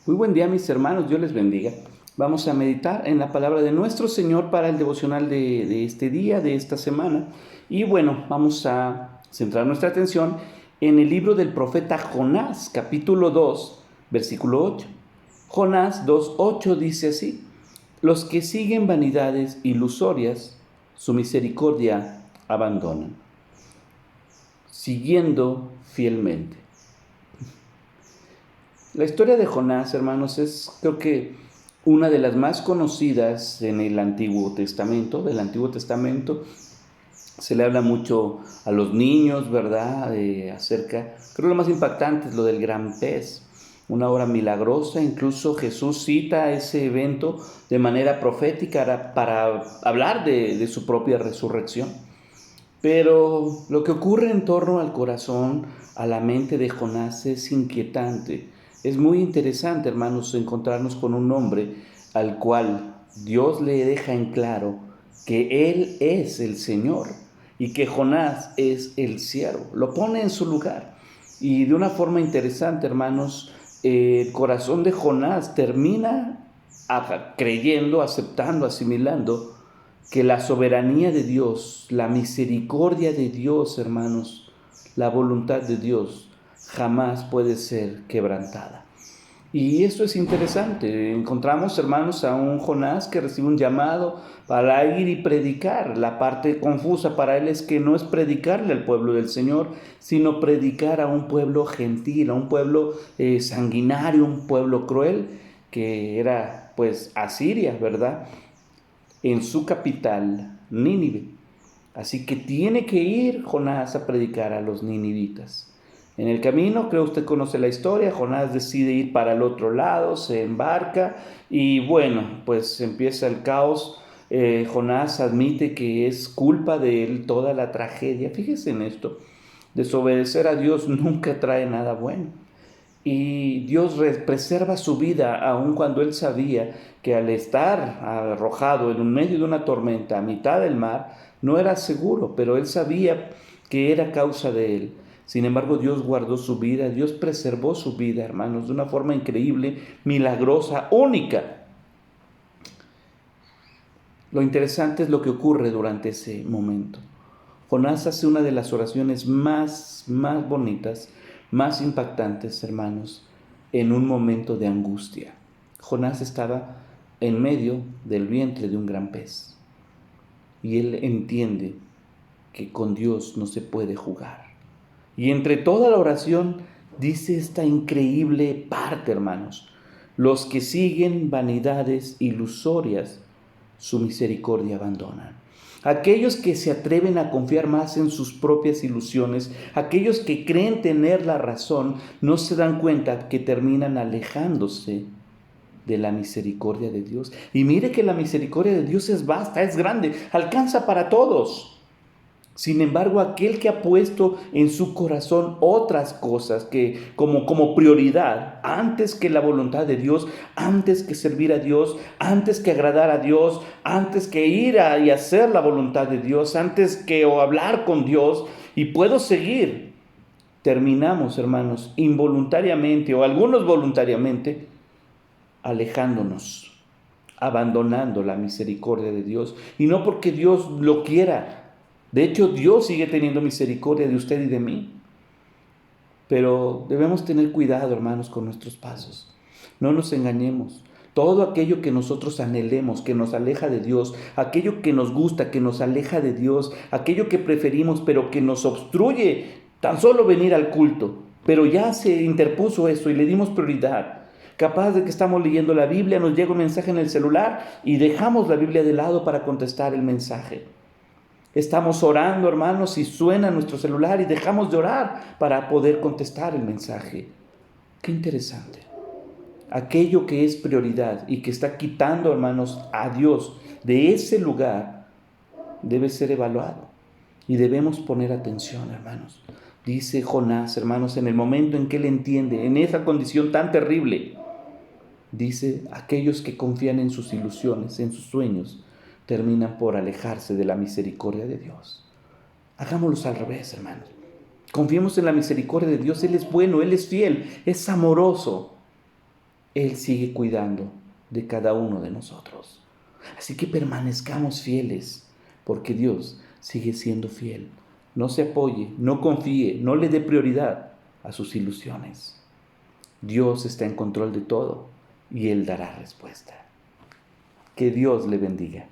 Muy buen día, mis hermanos, Dios les bendiga. Vamos a meditar en la palabra de nuestro Señor para el devocional de este día, de esta semana. Y bueno, vamos a centrar nuestra atención en el libro del profeta Jonás, capítulo 2, versículo 8. Jonás 2:8 dice así: Los que siguen vanidades ilusorias, su misericordia abandonan, siguiendo fielmente. La historia de Jonás, hermanos, es creo que una de las más conocidas en el Antiguo Testamento. Del Antiguo Testamento se le habla mucho a los niños, ¿verdad? Creo que lo más impactante es lo del gran pez, una obra milagrosa. Incluso Jesús cita ese evento de manera profética para hablar de su propia resurrección. Pero lo que ocurre en torno al corazón, a la mente de Jonás es inquietante. Es muy interesante, hermanos, encontrarnos con un hombre al cual Dios le deja en claro que Él es el Señor y que Jonás es el siervo. Lo pone en su lugar. Y de una forma interesante, hermanos, el corazón de Jonás termina creyendo, aceptando, asimilando que la soberanía de Dios, la misericordia de Dios, hermanos, la voluntad de Dios jamás puede ser quebrantada. Y esto es interesante. Encontramos, hermanos, a un Jonás que recibe un llamado para ir y predicar. La parte confusa para él es que no es predicarle al pueblo del Señor, sino predicar a un pueblo gentil, a un pueblo sanguinario, un pueblo cruel, que era pues Asiria, ¿verdad? En su capital, Nínive. Así que tiene que ir Jonás a predicar a los ninivitas. En el camino, creo usted conoce la historia, Jonás decide ir para el otro lado, se embarca y bueno, pues empieza el caos. Jonás admite que es culpa de él toda la tragedia. Fíjese en esto, desobedecer a Dios nunca trae nada bueno. Y Dios preserva su vida aun cuando él sabía que al estar arrojado en medio de una tormenta a mitad del mar no era seguro, pero él sabía que era causa de él. Sin embargo, Dios guardó su vida, Dios preservó su vida, hermanos, de una forma increíble, milagrosa, única. Lo interesante es lo que ocurre durante ese momento. Jonás hace una de las oraciones más bonitas, más impactantes, hermanos, en un momento de angustia. Jonás estaba en medio del vientre de un gran pez y él entiende que con Dios no se puede jugar. Y entre toda la oración dice esta increíble parte, hermanos: los que siguen vanidades ilusorias, su misericordia abandonan. Aquellos que se atreven a confiar más en sus propias ilusiones, aquellos que creen tener la razón, no se dan cuenta que terminan alejándose de la misericordia de Dios. Y mire que la misericordia de Dios es vasta, es grande, alcanza para todos. Sin embargo, aquel que ha puesto en su corazón otras cosas que como prioridad, antes que la voluntad de Dios, antes que servir a Dios, antes que agradar a Dios, antes que ir y hacer la voluntad de Dios, antes que hablar con Dios, y puedo seguir, terminamos, hermanos, involuntariamente o algunos voluntariamente, alejándonos, abandonando la misericordia de Dios. Y no porque Dios lo quiera. De hecho, Dios sigue teniendo misericordia de usted y de mí. Pero debemos tener cuidado, hermanos, con nuestros pasos. No nos engañemos. Todo aquello que nosotros anhelemos, que nos aleja de Dios, aquello que nos gusta, que nos aleja de Dios, aquello que preferimos, pero que nos obstruye tan solo venir al culto, pero ya se interpuso eso y le dimos prioridad. Capaz de que estamos leyendo la Biblia, nos llega un mensaje en el celular y dejamos la Biblia de lado para contestar el mensaje. Estamos orando, hermanos, y suena nuestro celular y dejamos de orar para poder contestar el mensaje. Qué interesante. Aquello que es prioridad y que está quitando, hermanos, a Dios de ese lugar debe ser evaluado y debemos poner atención, hermanos. Dice Jonás, hermanos, en el momento en que él entiende, en esa condición tan terrible, dice: aquellos que confían en sus ilusiones, en sus sueños, terminan por alejarse de la misericordia de Dios. Hagámoslo al revés, hermanos. Confiemos en la misericordia de Dios. Él es bueno, Él es fiel, es amoroso. Él sigue cuidando de cada uno de nosotros. Así que permanezcamos fieles, porque Dios sigue siendo fiel. No se apoye, no confíe, no le dé prioridad a sus ilusiones. Dios está en control de todo y Él dará respuesta. Que Dios le bendiga.